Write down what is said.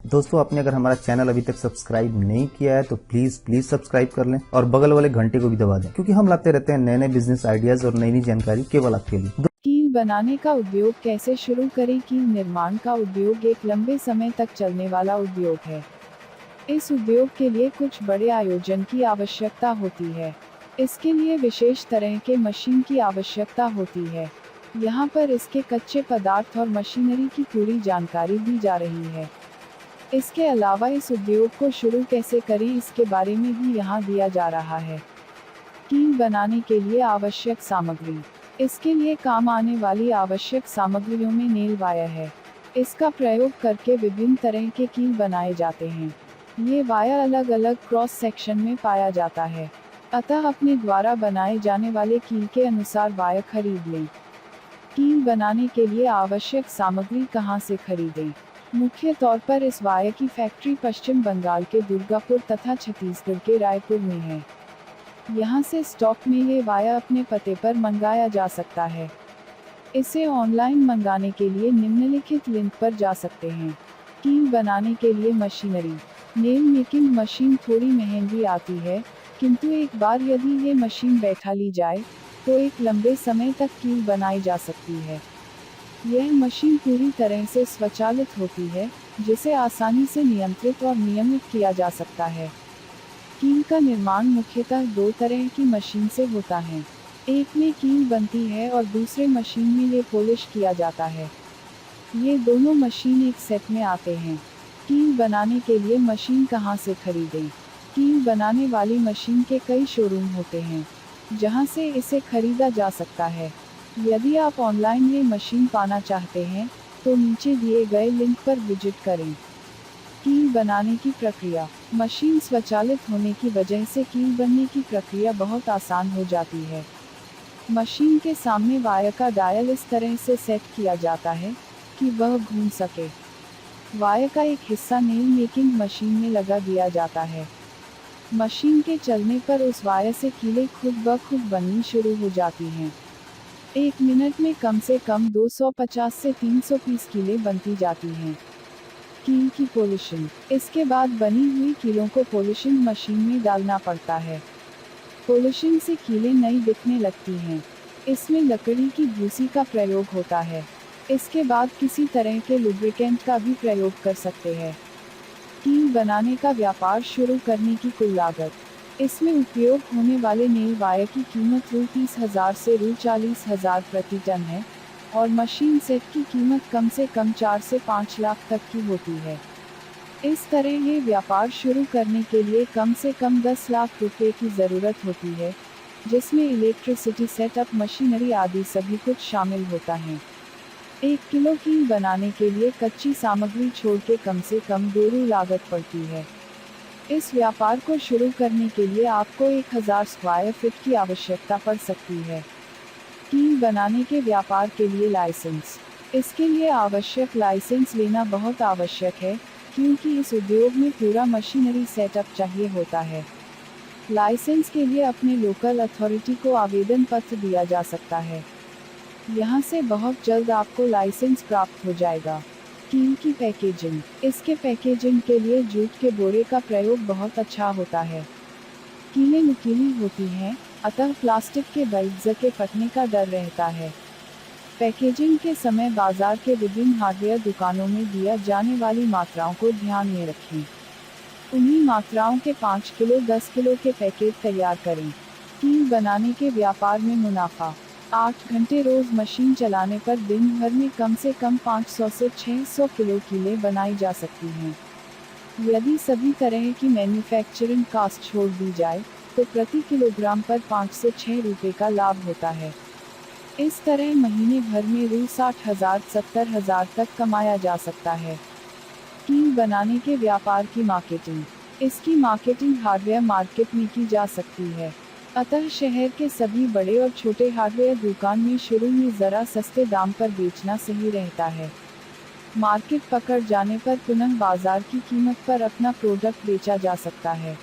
दोस्तों, आपने अगर हमारा चैनल अभी तक सब्सक्राइब नहीं किया है तो प्लीज सब्सक्राइब कर लें और बगल वाले घंटे को भी दबा दें, क्योंकि हम लाते रहते हैं नए नए बिजनेस आइडियाज और नई नई जानकारी केवल आपके लिए। कील बनाने का उद्योग कैसे शुरू करें? कील निर्माण का उद्योग एक लंबे समय तक चलने वाला उद्योग है। इस उद्योग के लिए कुछ बड़े आयोजन की आवश्यकता होती है। इसके लिए विशेष तरह के मशीन की आवश्यकता होती है। यहाँ पर इसके कच्चे पदार्थ और मशीनरी की पूरी जानकारी दी जा रही है। इसके अलावा इस उद्योग को शुरू कैसे करें इसके बारे में भी यहाँ दिया जा रहा है। कील बनाने के लिए आवश्यक सामग्री। इसके लिए काम आने वाली आवश्यक सामग्रियों में नेल वायर है। इसका प्रयोग करके विभिन्न तरह के कील बनाए जाते हैं। ये वायर अलग अलग क्रॉस सेक्शन में पाया जाता है, अतः अपने द्वारा बनाए जाने वाले कील के अनुसार वायर खरीद लें। कील बनाने के लिए आवश्यक सामग्री कहाँ से खरीदें? मुख्य तौर पर इस वायर की फैक्ट्री पश्चिम बंगाल के दुर्गापुर तथा छत्तीसगढ़ के रायपुर में है। यहाँ से स्टॉक में ये वायर अपने पते पर मंगाया जा सकता है। इसे ऑनलाइन मंगाने के लिए निम्नलिखित लिंक पर जा सकते हैं। कील बनाने के लिए मशीनरी। नेल मेकिंग मशीन थोड़ी महंगी आती है, किंतु एक बार यदि ये मशीन बैठा ली जाए तो एक लंबे समय तक कील बनाई जा सकती है। यह मशीन पूरी तरह से स्वचालित होती है, जिसे आसानी से नियंत्रित और नियमित किया जा सकता है। कील का निर्माण मुख्यतः दो तरह की मशीन से होता है। एक में कील बनती है और दूसरे मशीन में ये पॉलिश किया जाता है। ये दोनों मशीन एक सेट में आते हैं। कील बनाने के लिए मशीन कहाँ से खरीदें? कील बनाने वाली मशीन के कई शोरूम होते हैं, जहाँ से इसे खरीदा जा सकता है। यदि आप ऑनलाइन ये मशीन पाना चाहते हैं तो नीचे दिए गए लिंक पर विजिट करें। कील बनाने की प्रक्रिया। मशीन स्वचालित होने की वजह से कील बनने की प्रक्रिया बहुत आसान हो जाती है। मशीन के सामने वायर का डायल इस तरह से सेट किया जाता है कि वह घूम सके। वायर का एक हिस्सा नेल मेकिंग मशीन में लगा दिया जाता है। मशीन के चलने पर उस वायर से कीलें खुद ब खुद बननी शुरू हो जाती हैं। एक मिनट में कम से कम 250 से 300 पीस कीलें बनती जाती हैं। कील की पॉलिशिंग। इसके बाद बनी हुई कीलों को पॉलिशिंग मशीन में डालना पड़ता है। पॉलिशिंग से कीलें नई दिखने लगती हैं। इसमें लकड़ी की भूसी का प्रयोग होता है। इसके बाद किसी तरह के लुब्रिकेंट का भी प्रयोग कर सकते हैं। कील बनाने का व्यापार शुरू करने की कुल लागत। इसमें उपयोग होने वाले नेल वायर की कीमत रु 30,000 से रु 40,000 प्रति टन है और मशीन सेट की कीमत कम से कम 4 से 5 लाख तक की होती है। इस तरह ये व्यापार शुरू करने के लिए कम से कम 10 लाख रुपए की ज़रूरत होती है, जिसमें इलेक्ट्रिसिटी, सेटअप, मशीनरी आदि सभी कुछ शामिल होता है। 1 किलो कील बनाने के लिए कच्ची सामग्री छोड़ के कम से कम 2 रु लागत पड़ती है। इस व्यापार को शुरू करने के लिए आपको 1000 स्क्वायर फीट की आवश्यकता पड़ सकती है। कील बनाने के व्यापार के लिए लाइसेंस। इसके लिए आवश्यक लाइसेंस लेना बहुत आवश्यक है, क्योंकि इस उद्योग में पूरा मशीनरी सेटअप चाहिए होता है। लाइसेंस के लिए अपने लोकल अथॉरिटी को आवेदन पत्र दिया जा सकता है। यहाँ से बहुत जल्द आपको लाइसेंस प्राप्त हो जाएगा। कील की पैकेजिंग। इसके पैकेजिंग के लिए जूट के बोरे का प्रयोग बहुत अच्छा होता है। कीलें नुकीली होती हैं, अतः प्लास्टिक के बैग्स के फटने का डर रहता है। पैकेजिंग के समय बाजार के विभिन्न हार्डवेयर दुकानों में दिया जाने वाली मात्राओं को ध्यान में रखें। उन्हीं मात्राओं के 5 किलो 10 किलो के पैकेट तैयार करें। कील बनाने के व्यापार में मुनाफा। 8 घंटे रोज मशीन चलाने पर दिन भर में कम से कम 500 से 600 किलो कीलें बनाई जा सकती हैं। यदि सभी तरह की मैन्युफैक्चरिंग कास्ट छोड़ दी जाए तो प्रति किलोग्राम पर 5 से 6 रुपये का लाभ होता है। इस तरह महीने भर में रु 60,000 70,000 तक कमाया जा सकता है। कील बनाने के व्यापार की मार्केटिंग। इसकी मार्केटिंग हार्डवेयर मार्केट में की जा सकती है, अतः शहर के सभी बड़े और छोटे हार्डवेयर दुकान में शुरू में ज़रा सस्ते दाम पर बेचना सही रहता है। मार्केट पकड़ जाने पर पुनः बाजार की कीमत पर अपना प्रोडक्ट बेचा जा सकता है।